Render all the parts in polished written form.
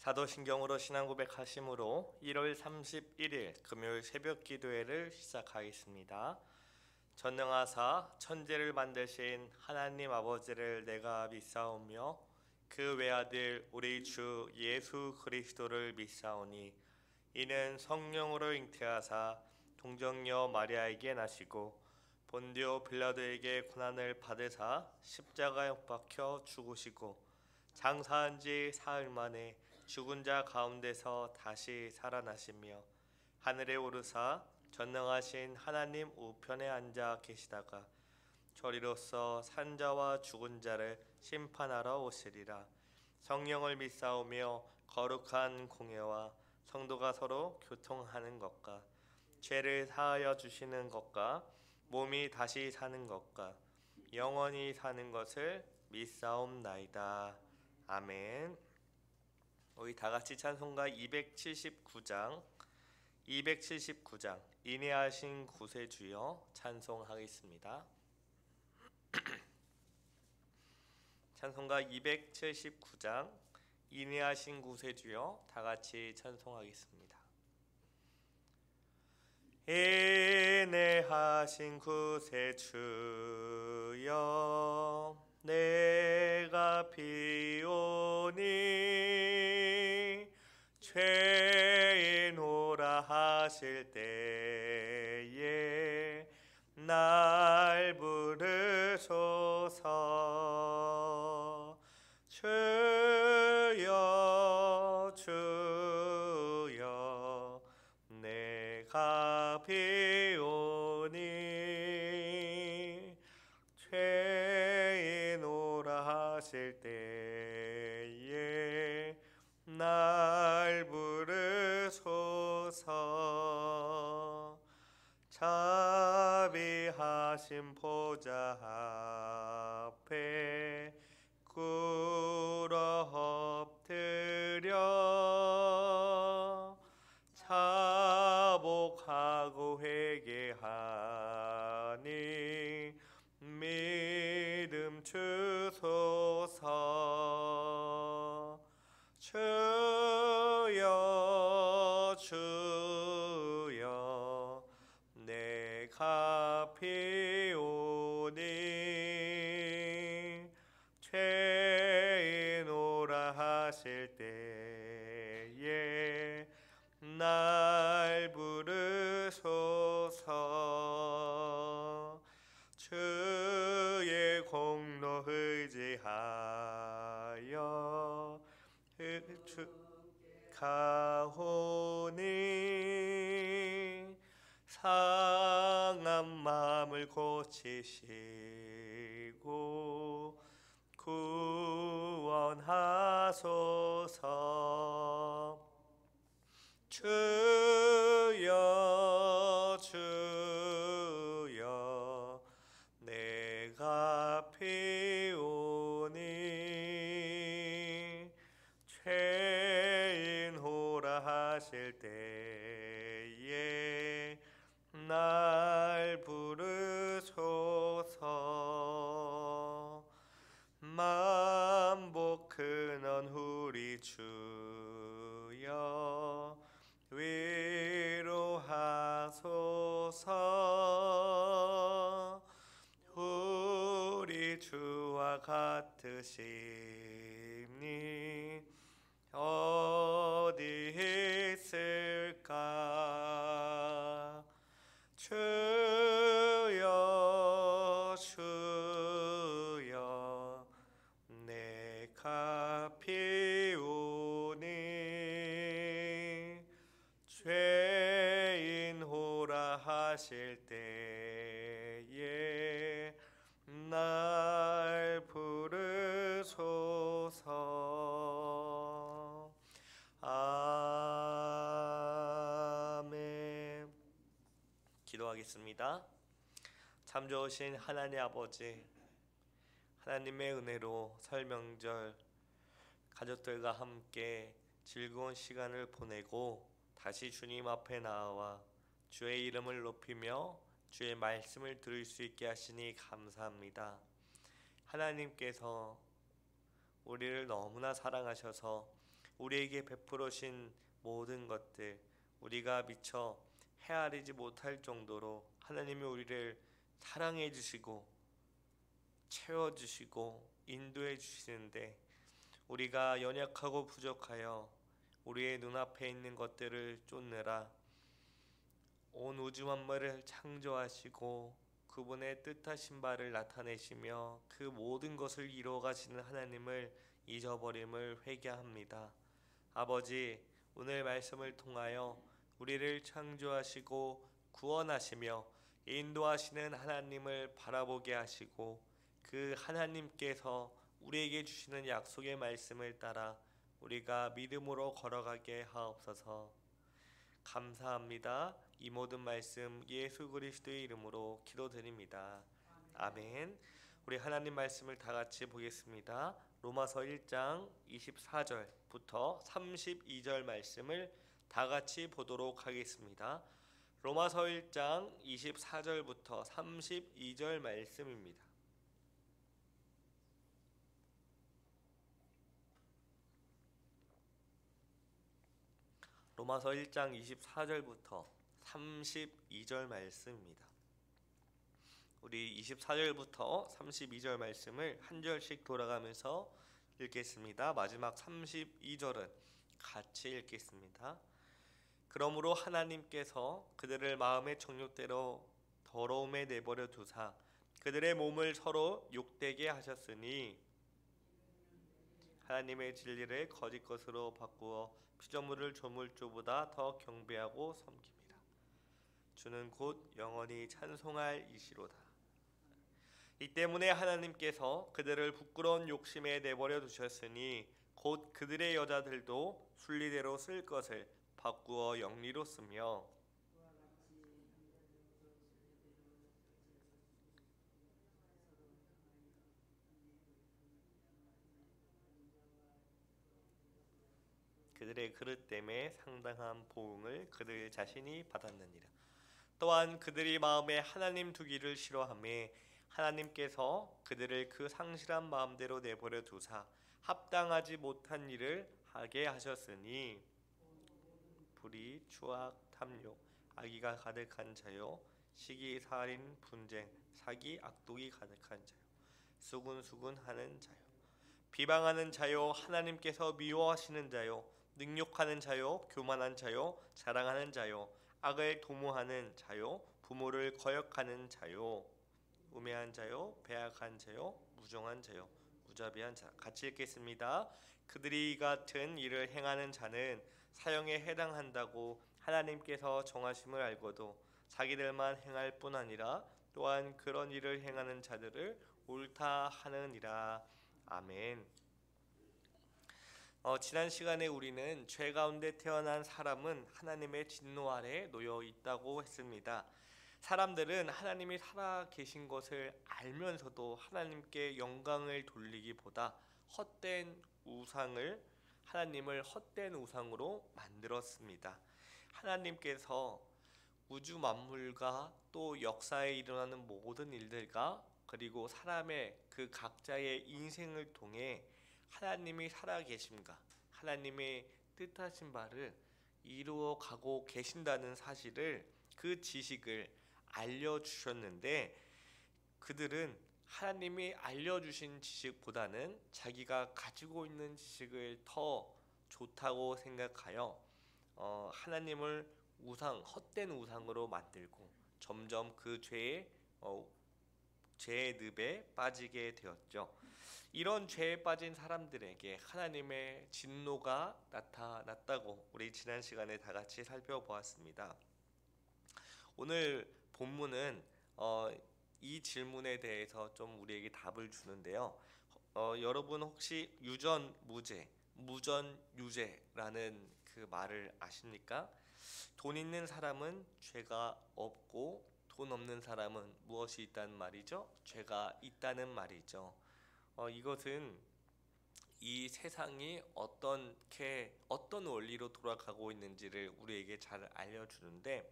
사도신경으로 신앙 고백하심으로 1월 31일 금요일 새벽 기도회를 시작하겠습니다. 전능하사 천지를 만드신 하나님 아버지를 내가 믿사오며 그 외아들 우리 주 예수 그리스도를 믿사오니 이는 성령으로 잉태하사 동정녀 마리아에게 나시고 본디오 빌라도에게 고난을 받으사 십자가에 못 박혀 죽으시고 장사한 지 사흘 만에 죽은 자 가운데서 다시 살아나시며 하늘에 오르사 전능하신 하나님 우편에 앉아 계시다가 저리로서 산자와 죽은 자를 심판하러 오시리라. 성령을 믿사오며 거룩한 공예와 성도가 서로 교통하는 것과 죄를 사하여 주시는 것과 몸이 다시 사는 것과 영원히 사는 것을 믿사옵나이다. 아멘. 우리 다같이 찬송가 279장 인내하신 구세주여 찬송하겠습니다. 찬송가 279장 인내하신 구세주여 다같이 찬송하겠습니다. 인내하신 구세주여 내가 비오니 죄인오라 하실 때에 날 부르소서. 주여 주여 내가 비오니 죄인오라 하실 때에 날 부르소서. 자비하신 보좌 앞에 꿇어 엎드려 자복하고 회개하니 믿음 주소서. 주여 주여 내가 비오니 죄인오라 하실 때에 날 부르소서. 주의 공로 의지하여 가오니 상한 마음을 고치시고 구원하소서. 주여 주여 내가 비오니 죄인오라 하실 때에 날 부르소서. 만복 근원 우리 주여 위로하소서. 우리 주와 같으시니 어디 있을까. 주여 주여 내가 비오니 죄인오라 하실 때에 날 부르소서. 아멘. 기도하겠습니다. 참 좋으신 하나님 아버지, 하나님의 은혜로 설 명절 가족들과 함께 즐거운 시간을 보내고 다시 주님 앞에 나와 주의 이름을 높이며 주의 말씀을 들을 수 있게 하시니 감사합니다. 하나님께서 우리를 너무나 사랑하셔서 우리에게 베풀으신 모든 것들, 우리가 미처 헤아리지 못할 정도로 하나님이 우리를 사랑해 주시고 채워 주시고 인도해 주시는데, 우리가 연약하고 부족하여 우리의 눈앞에 있는 것들을 쫓느라 온 우주 만물을 창조하시고 그분의 뜻하신 바를 나타내시며 그 모든 것을 이루어 가시는 하나님을 잊어버림을 회개합니다. 아버지, 오늘 말씀을 통하여 우리를 창조하시고 구원하시며 인도하시는 하나님을 바라보게 하시고, 그 하나님께서 우리에게 주시는 약속의 말씀을 따라 우리가 믿음으로 걸어가게 하옵소서. 감사합니다. 이 모든 말씀 예수 그리스도의 이름으로 기도드립니다. 아멘. 우리 하나님 말씀을 다 같이 보겠습니다. 로마서 1장 24절부터 32절 말씀을 다 같이 보도록 하겠습니다. 로마서 1장 24절부터 32절 말씀입니다. 로마서 1장 24절부터 32절 말씀입니다. 우리 24절부터 32절 말씀을 한 절씩 돌아가면서 읽겠습니다. 마지막 32절은 같이 읽겠습니다. 그러므로 하나님께서 그들을 마음의 정욕대로 더러움에 내버려 두사 그들의 몸을 서로 욕되게 하셨으니, 하나님의 진리를 거짓 것으로 바꾸어 피조물을 조물주보다 더 경배하고 섬깁니다. 주는 곧 영원히 찬송할 이시로다. 이 때문에 하나님께서 그들을 부끄러운 욕심에 내버려 두셨으니 곧 그들의 여자들도 순리대로 쓸 것을 바꾸어 영리로 쓰며, 그들의 그릇 때문에 상당한 보응을 그들 자신이 받았느니라. 또한 그들이 마음에 하나님 두기를 싫어하며 하나님께서 그들을 그 상실한 마음대로 내버려 두사 합당하지 못한 일을 하게 하셨으니, 불의, 추악, 탐욕, 악의가 가득한 자요, 시기, 살인, 분쟁, 사기, 악독이 가득한 자요, 수군수군하는 자요, 비방하는 자요, 하나님께서 미워하시는 자요, 능욕하는 자요, 교만한 자요, 자랑하는 자요, 악을 도모하는 자요, 부모를 거역하는 자요, 우매한 자요, 배악한 자요, 무정한 자요, 무자비한 자. 같이 읽겠습니다. 그들이 이 같은 일을 행하는 자는 사형에 해당한다고 하나님께서 정하심을 알고도 자기들만 행할 뿐 아니라 또한 그런 일을 행하는 자들을 옳다 하느니라. 아멘. 지난 시간에 우리는 죄 가운데 태어난 사람은 하나님의 진노 아래 놓여 있다고 했습니다. 사람들은 하나님이 살아 계신 것을 알면서도 하나님께 영광을 돌리기보다 하나님을 헛된 우상으로 만들었습니다. 하나님께서 우주 만물과 또 역사에 일어나는 모든 일들과 그리고 사람의 그 각자의 인생을 통해 하나님이 살아계심과 하나님의 뜻하신 바를 이루어 가고 계신다는 사실을, 그 지식을 알려주셨는데, 그들은 하나님이 알려주신 지식보다는 자기가 가지고 있는 지식을 더 좋다고 생각하여 하나님을 헛된 우상으로 만들고 점점 그 죄의 늪에 빠지게 되었죠. 이런 죄에 빠진 사람들에게 하나님의 진노가 나타났다고 우리 지난 시간에 다 같이 살펴보았습니다. 오늘 본문은 이 질문에 대해서 좀 우리에게 답을 주는데요. 여러분 혹시 유전무죄, 무전유죄라는 그 말을 아십니까? 돈 있는 사람은 죄가 없고 돈 없는 사람은 무엇이 있다는 말이죠? 죄가 있다는 말이죠. 이것은 이 세상이 어떤 원리로 돌아가고 있는지를 우리에게 잘 알려주는데,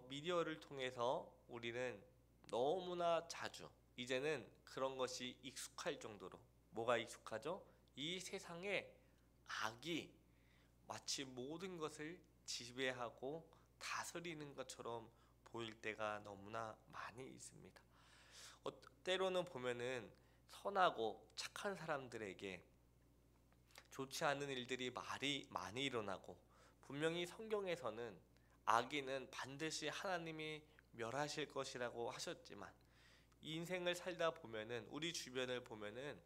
미디어를 통해서 우리는 너무나 자주 이제는 그런 것이 익숙할 정도로, 뭐가 익숙하죠? 이 세상에 악이 마치 모든 것을 지배하고 다스리는 것처럼 보일 때가 너무나 많이 있습니다. 때로는 보면은 선하고 착한 사람들에게 좋지 않은 일들이 많이 일어나고, 분명히 성경에서는 악인은 반드시 하나님이 멸하실 것이라고 하셨지만, 이 인생을 살다 보면은 우리 주변을 보면은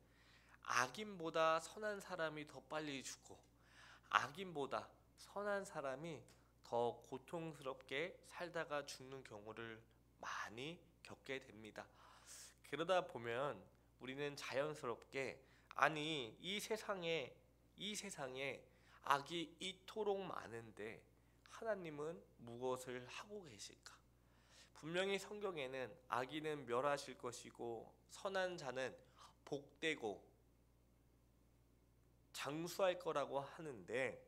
악인보다 선한 사람이 더 빨리 죽고, 악인보다 선한 사람이 더 고통스럽게 살다가 죽는 경우를 많이 겪게 됩니다. 그러다 보면 우리는 자연스럽게, 아니 이 세상에 악이 이토록 많은데 하나님은 무엇을 하고 계실까? 분명히 성경에는 악인은 멸하실 것이고 선한 자는 복되고 장수할 거라고 하는데,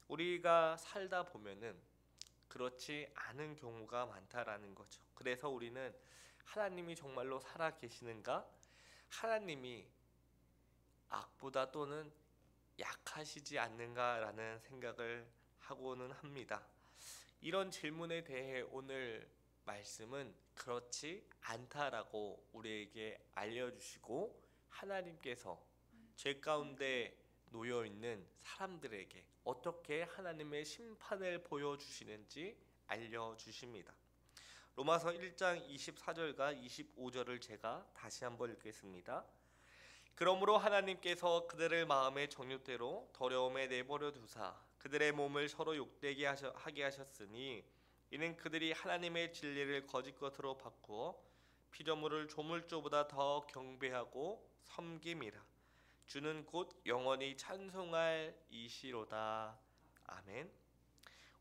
우리가 살다 보면은 그렇지 않은 경우가 많다라는 거죠. 그래서 우리는 하나님이 정말로 살아 계시는가? 하나님이 악보다 또는 약하시지 않는가라는 생각을 하고는 합니다. 이런 질문에 대해 오늘 말씀은 그렇지 않다라고 우리에게 알려주시고, 하나님께서 죄 가운데 놓여 있는 사람들에게 어떻게 하나님의 심판을 보여주시는지 알려주십니다. 로마서 1장 24절과 25절을 제가 다시 한번 읽겠습니다. 그러므로 하나님께서 그들을 마음의 정욕대로 더러움에 내버려 두사 그들의 몸을 서로 욕되게 하게 하셨으니, 이는 그들이 하나님의 진리를 거짓 것으로 바꾸어 피조물을 조물주보다 더 경배하고 섬김이라. 주는 곧 영원히 찬송할 이시로다. 아멘.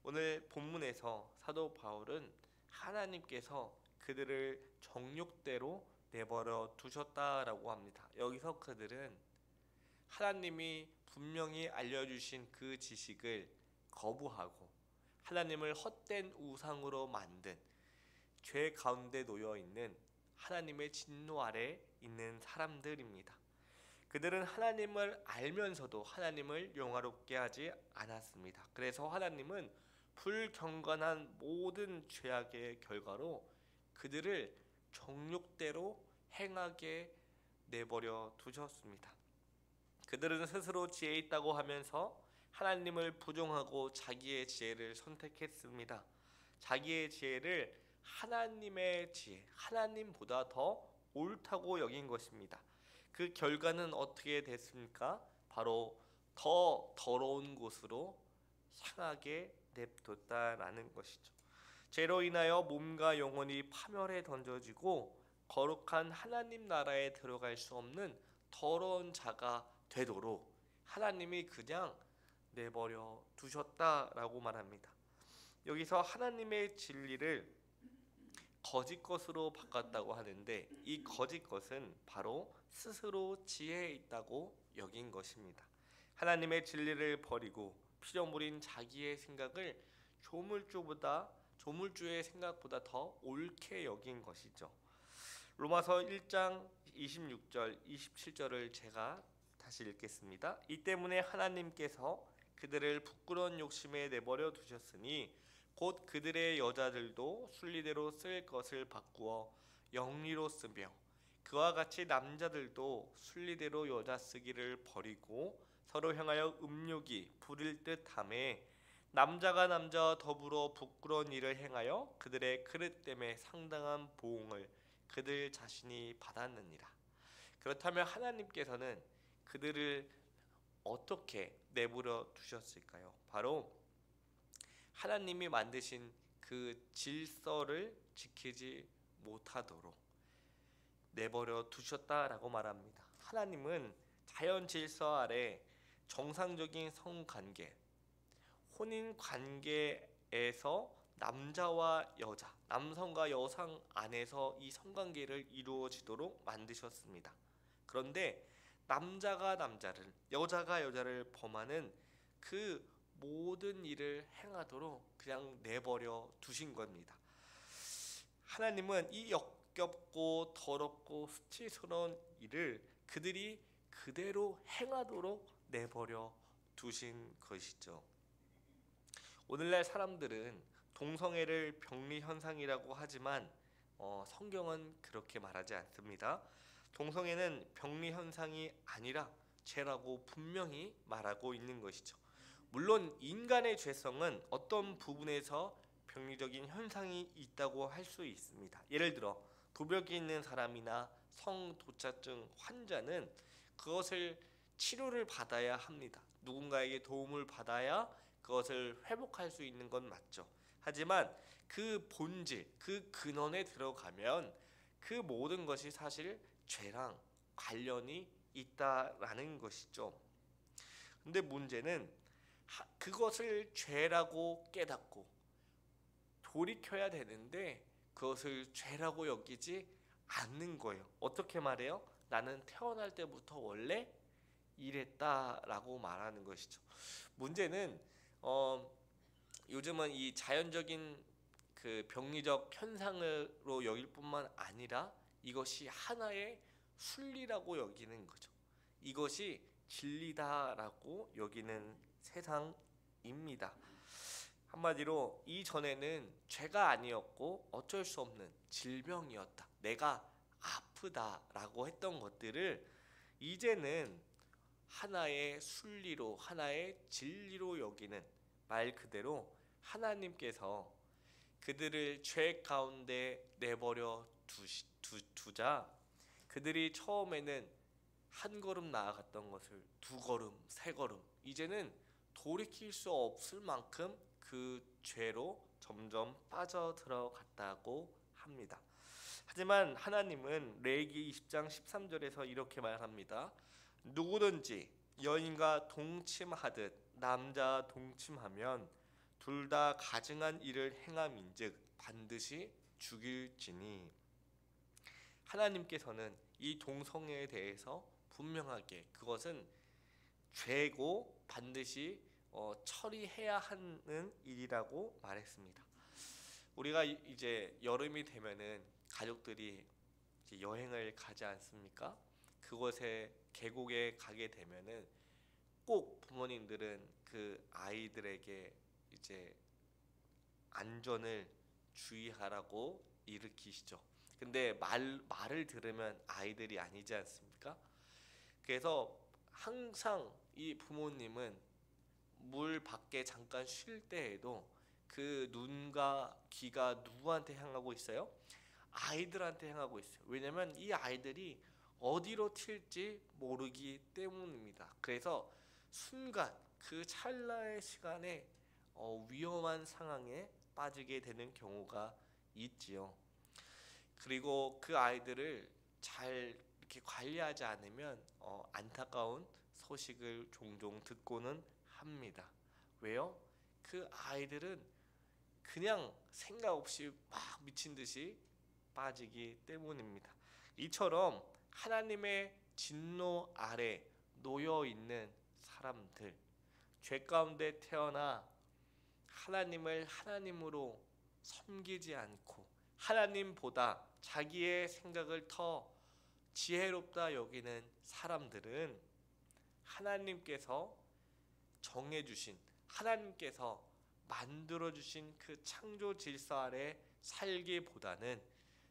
오늘 본문에서 사도 바울은 하나님께서 그들을 정욕대로 내버려 두셨다라고 합니다. 여기서 그들은 하나님이 분명히 알려주신 그 지식을 거부하고 하나님을 헛된 우상으로 만든 죄 가운데 놓여 있는 하나님의 진노 아래 있는 사람들입니다. 그들은 하나님을 알면서도 하나님을 영화롭게 하지 않았습니다. 그래서 하나님은 불경건한 모든 죄악의 결과로 그들을 정욕대로 행하게 내버려 두셨습니다. 그들은 스스로 지혜 있다고 하면서 하나님을 부정하고 자기의 지혜를 선택했습니다. 자기의 지혜를 하나님의 지혜, 하나님보다 더 옳다고 여긴 것입니다. 그 결과는 어떻게 됐습니까? 바로 더 더러운 곳으로 향하게 냅뒀다라는 것이죠. 죄로 인하여 몸과 영혼이 파멸에 던져지고 거룩한 하나님 나라에 들어갈 수 없는 더러운 자가 되도록 하나님이 그냥 내버려 두셨다라고 말합니다. 여기서 하나님의 진리를 거짓 것으로 바꿨다고 하는데, 이 거짓 것은 바로 스스로 지혜에 있다고 여긴 것입니다. 하나님의 진리를 버리고 피조물인 자기의 생각을 조물주의 생각보다 더 옳게 여긴 것이죠. 로마서 1장 26절 27절을 제가 다시 읽겠습니다. 이 때문에 하나님께서 그들을 부끄러운 욕심에 내버려 두셨으니 곧 그들의 여자들도 순리대로 쓸 것을 바꾸어 영리로 쓰며, 그와 같이 남자들도 순리대로 여자 쓰기를 버리고 서로 향하여 음욕이 부릴 듯하매, 남자가 남자와 더불어 부끄러운 일을 행하여 그들의 그릇됨에 상당한 보응을 그들 자신이 받았느니라. 그렇다면 하나님께서는 그들을 어떻게 내버려 두셨을까요? 바로 하나님이 만드신 그 질서를 지키지 못하도록 내버려 두셨다라고 말합니다. 하나님은 자연 질서 아래 정상적인 성관계, 혼인 관계에서 남자와 여자, 남성과 여성 안에서 이 성관계를 이루어지도록 만드셨습니다. 그런데 남자가 남자를, 여자가 여자를 범하는 그 모든 일을 행하도록 그냥 내버려 두신 겁니다. 하나님은 이 역겹고 더럽고 수치스러운 일을 그들이 그대로 행하도록 내버려 두신 것이죠. 오늘날 사람들은 동성애를 병리 현상이라고 하지만 성경은 그렇게 말하지 않습니다. 동성애는 병리 현상이 아니라 죄라고 분명히 말하고 있는 것이죠. 물론 인간의 죄성은 어떤 부분에서 병리적인 현상이 있다고 할 수 있습니다. 예를 들어 도벽이 있는 사람이나 성도착증 환자는 그것을 치료를 받아야 합니다. 누군가에게 도움을 받아야 그것을 회복할 수 있는 건 맞죠. 하지만 그 본질, 그 근원에 들어가면 그 모든 것이 사실 죄랑 관련이 있다라는 것이죠. 근데 문제는 그것을 죄라고 깨닫고 돌이켜야 되는데 그것을 죄라고 여기지 않는 거예요. 어떻게 말해요? 나는 태어날 때부터 원래 이랬다라고 말하는 것이죠. 문제는 요즘은 이 자연적인 그 병리적 현상으로 여길 뿐만 아니라 이것이 하나의 순리라고 여기는 거죠. 이것이 진리다라고 여기는 세상입니다. 한마디로 이전에는 죄가 아니었고 어쩔 수 없는 질병이었다. 내가 아프다라고 했던 것들을 이제는 하나의 순리로, 하나의 진리로 여기는, 말 그대로 하나님께서 그들을 죄 가운데 내버려 두자 그들이 처음에는 한 걸음 나아갔던 것을 두 걸음, 세 걸음, 이제는 돌이킬 수 없을 만큼 그 죄로 점점 빠져들어갔다고 합니다. 하지만 하나님은 레위기 20장 13절에서 이렇게 말합니다. 누구든지 여인과 동침하듯 남자와 동침하면 둘 다 가증한 일을 행함인즉 반드시 죽일지니. 하나님께서는 이 동성애에 대해서 분명하게 그것은 죄고 반드시 처리해야 하는 일이라고 말했습니다. 우리가 이제 여름이 되면은 가족들이 이제 여행을 가지 않습니까? 그곳에 계곡에 가게 되면은 꼭 부모님들은 그 아이들에게 이제 안전을 주의하라고 일으키시죠. 근데 말을 들으면 아이들이 아니지 않습니까? 그래서 항상 이 부모님은 물 밖에 잠깐 쉴 때에도 그 눈과 귀가 누구한테 향하고 있어요? 아이들한테 향하고 있어요. 왜냐면 이 아이들이 어디로 튈지 모르기 때문입니다. 그래서 순간 그 찰나의 시간에 위험한 상황에 빠지게 되는 경우가 있지요. 그리고 그 아이들을 잘 이렇게 관리하지 않으면 안타까운 소식을 종종 듣고는 합니다. 왜요? 그 아이들은 그냥 생각 없이 막 미친 듯이 빠지기 때문입니다. 이처럼 하나님의 진노 아래 놓여 있는 사람들, 죄 가운데 태어나 하나님을 하나님으로 섬기지 않고 하나님보다 자기의 생각을 더 지혜롭다 여기는 사람들은 하나님께서 정해주신, 하나님께서 만들어주신 그 창조 질서 아래 살기보다는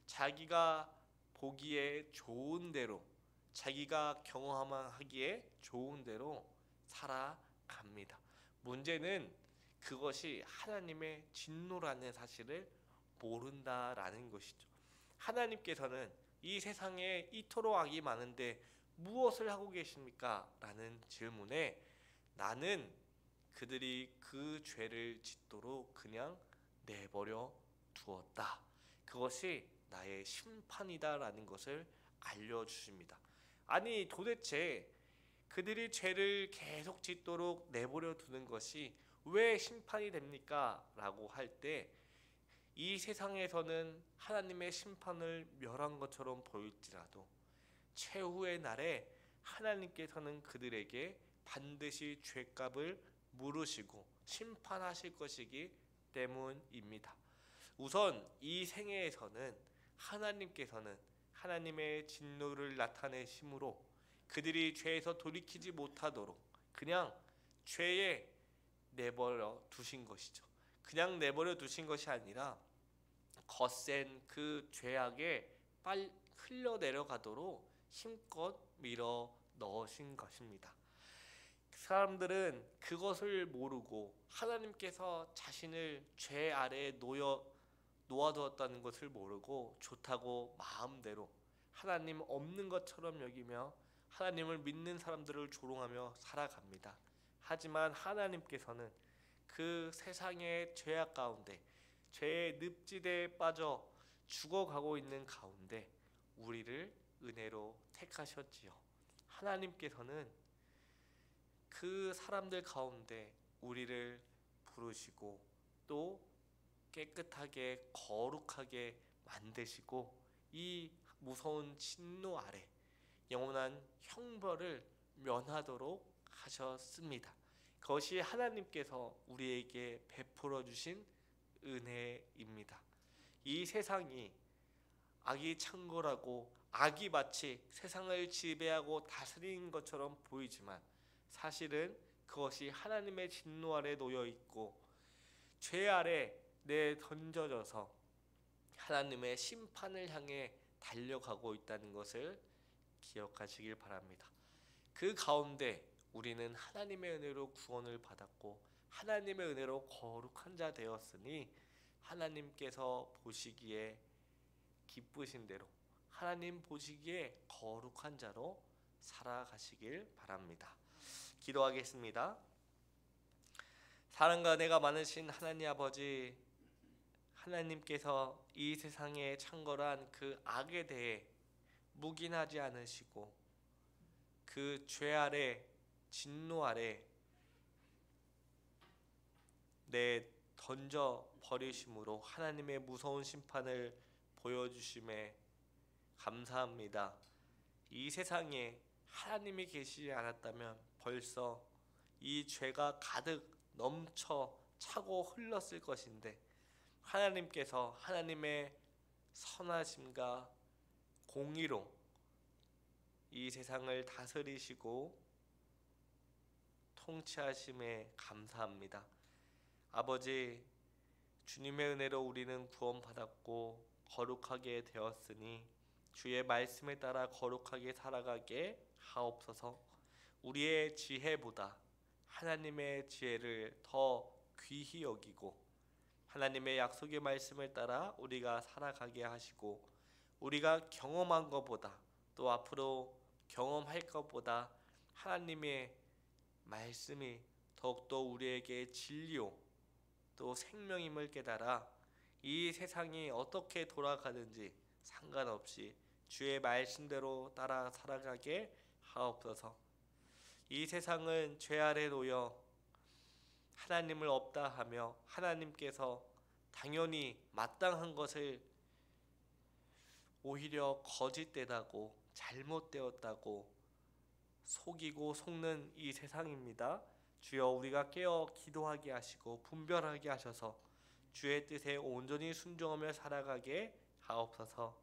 자기가 보기에 좋은 대로, 자기가 경험하기에 좋은 대로 살아갑니다. 문제는 그것이 하나님의 진노라는 사실을 모른다라는 것이죠. 하나님께서는 이 세상에 이토록 악이 많은데 무엇을 하고 계십니까? 라는 질문에 나는 그들이 그 죄를 짓도록 그냥 내버려 두었다. 그것이 나의 심판이다라는 것을 알려주십니다. 아니 도대체 그들이 죄를 계속 짓도록 내버려 두는 것이 왜 심판이 됩니까? 라고 할 때 이 세상에서는 하나님의 심판을 멸한 것처럼 보일지라도 최후의 날에 하나님께서는 그들에게 반드시 죄값을 물으시고 심판하실 것이기 때문입니다. 우선 이 생애에서는 하나님께서는 하나님의 진노를 나타내심으로 그들이 죄에서 돌이키지 못하도록 그냥 죄에 내버려 두신 것이죠. 그냥 내버려 두신 것이 아니라 거센 그 죄악에 빨리 흘러내려가도록 힘껏 밀어 넣으신 것입니다. 사람들은 그것을 모르고 하나님께서 자신을 죄 아래에 놓아두었다는 것을 모르고 좋다고 마음대로 하나님 없는 것처럼 여기며 하나님을 믿는 사람들을 조롱하며 살아갑니다. 하지만 하나님께서는 그 세상의 죄악 가운데, 죄의 늪지대에 빠져 죽어가고 있는 가운데 우리를 은혜로 택하셨지요. 하나님께서는 그 사람들 가운데 우리를 부르시고 또 깨끗하게 거룩하게 만드시고 이 무서운 진노 아래 영원한 형벌을 면하도록 하셨습니다. 그것이 하나님께서 우리에게 베풀어 주신 은혜입니다. 이 세상이 악이 창궐하고 악이 마치 세상을 지배하고 다스리는 것처럼 보이지만 사실은 그것이 하나님의 진노 아래 놓여 있고 죄 아래 내던져져서 하나님의 심판을 향해 달려가고 있다는 것을 기억하시길 바랍니다. 그 가운데 우리는 하나님의 은혜로 구원을 받았고 하나님의 은혜로 거룩한 자 되었으니 하나님께서 보시기에 기쁘신 대로 하나님 보시기에 거룩한 자로 살아가시길 바랍니다. 기도하겠습니다. 사랑과 은혜가 많으신 하나님 아버지, 하나님께서 이 세상에 창궐한 그 악에 대해 묵인하지 않으시고 그 죄 아래 진노 아래 내 던져 버리심으로 하나님의 무서운 심판을 보여주심에 감사합니다. 이 세상에 하나님이 계시지 않았다면 벌써 이 죄가 가득 넘쳐 차고 흘렀을 것인데 하나님께서 하나님의 선하심과 공의로 이 세상을 다스리시고 통치하심에 감사합니다. 아버지, 주님의 은혜로 우리는 구원받았고 거룩하게 되었으니 주의 말씀에 따라 거룩하게 살아가게 하옵소서. 우리의 지혜보다 하나님의 지혜를 더 귀히 여기고 하나님의 약속의 말씀을 따라 우리가 살아가게 하시고 우리가 경험한 것보다 또 앞으로 경험할 것보다 하나님의 말씀이 더욱더 우리에게 진리요 또 생명임을 깨달아 이 세상이 어떻게 돌아가는지 상관없이 주의 말씀대로 따라 살아가게 하옵소서. 이 세상은 죄 아래 놓여 하나님을 없다 하며 하나님께서 당연히 마땅한 것을 오히려 거짓되다고 잘못되었다고 속이고 속는 이 세상입니다. 주여, 우리가 깨어 기도하게 하시고 분별하게 하셔서 주의 뜻에 온전히 순종하며 살아가게 하옵소서.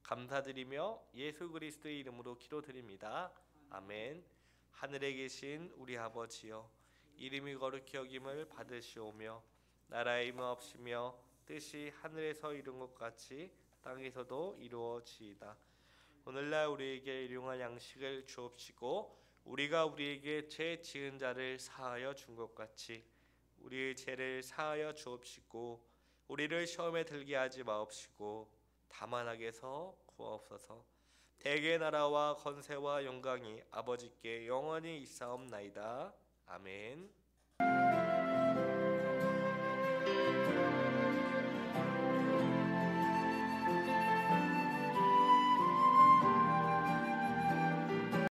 감사드리며 예수 그리스도의 이름으로 기도드립니다. 아멘. 하늘에 계신 우리 아버지여, 이름이 거룩히 여김을 받으시오며 나라의 임하옵시며 뜻이 하늘에서 이룬 것 같이 땅에서도 이루어지이다. 오늘날 우리에게 일용할 양식을 주옵시고 우리가 우리에게 죄 지은 자를 사하여 준 것 같이 우리의 죄를 사하여 주옵시고 우리를 시험에 들게 하지 마옵시고 다만 악에서 구하옵소서. 대개 나라와 권세와 영광이 아버지께 영원히 있사옵나이다. 아멘.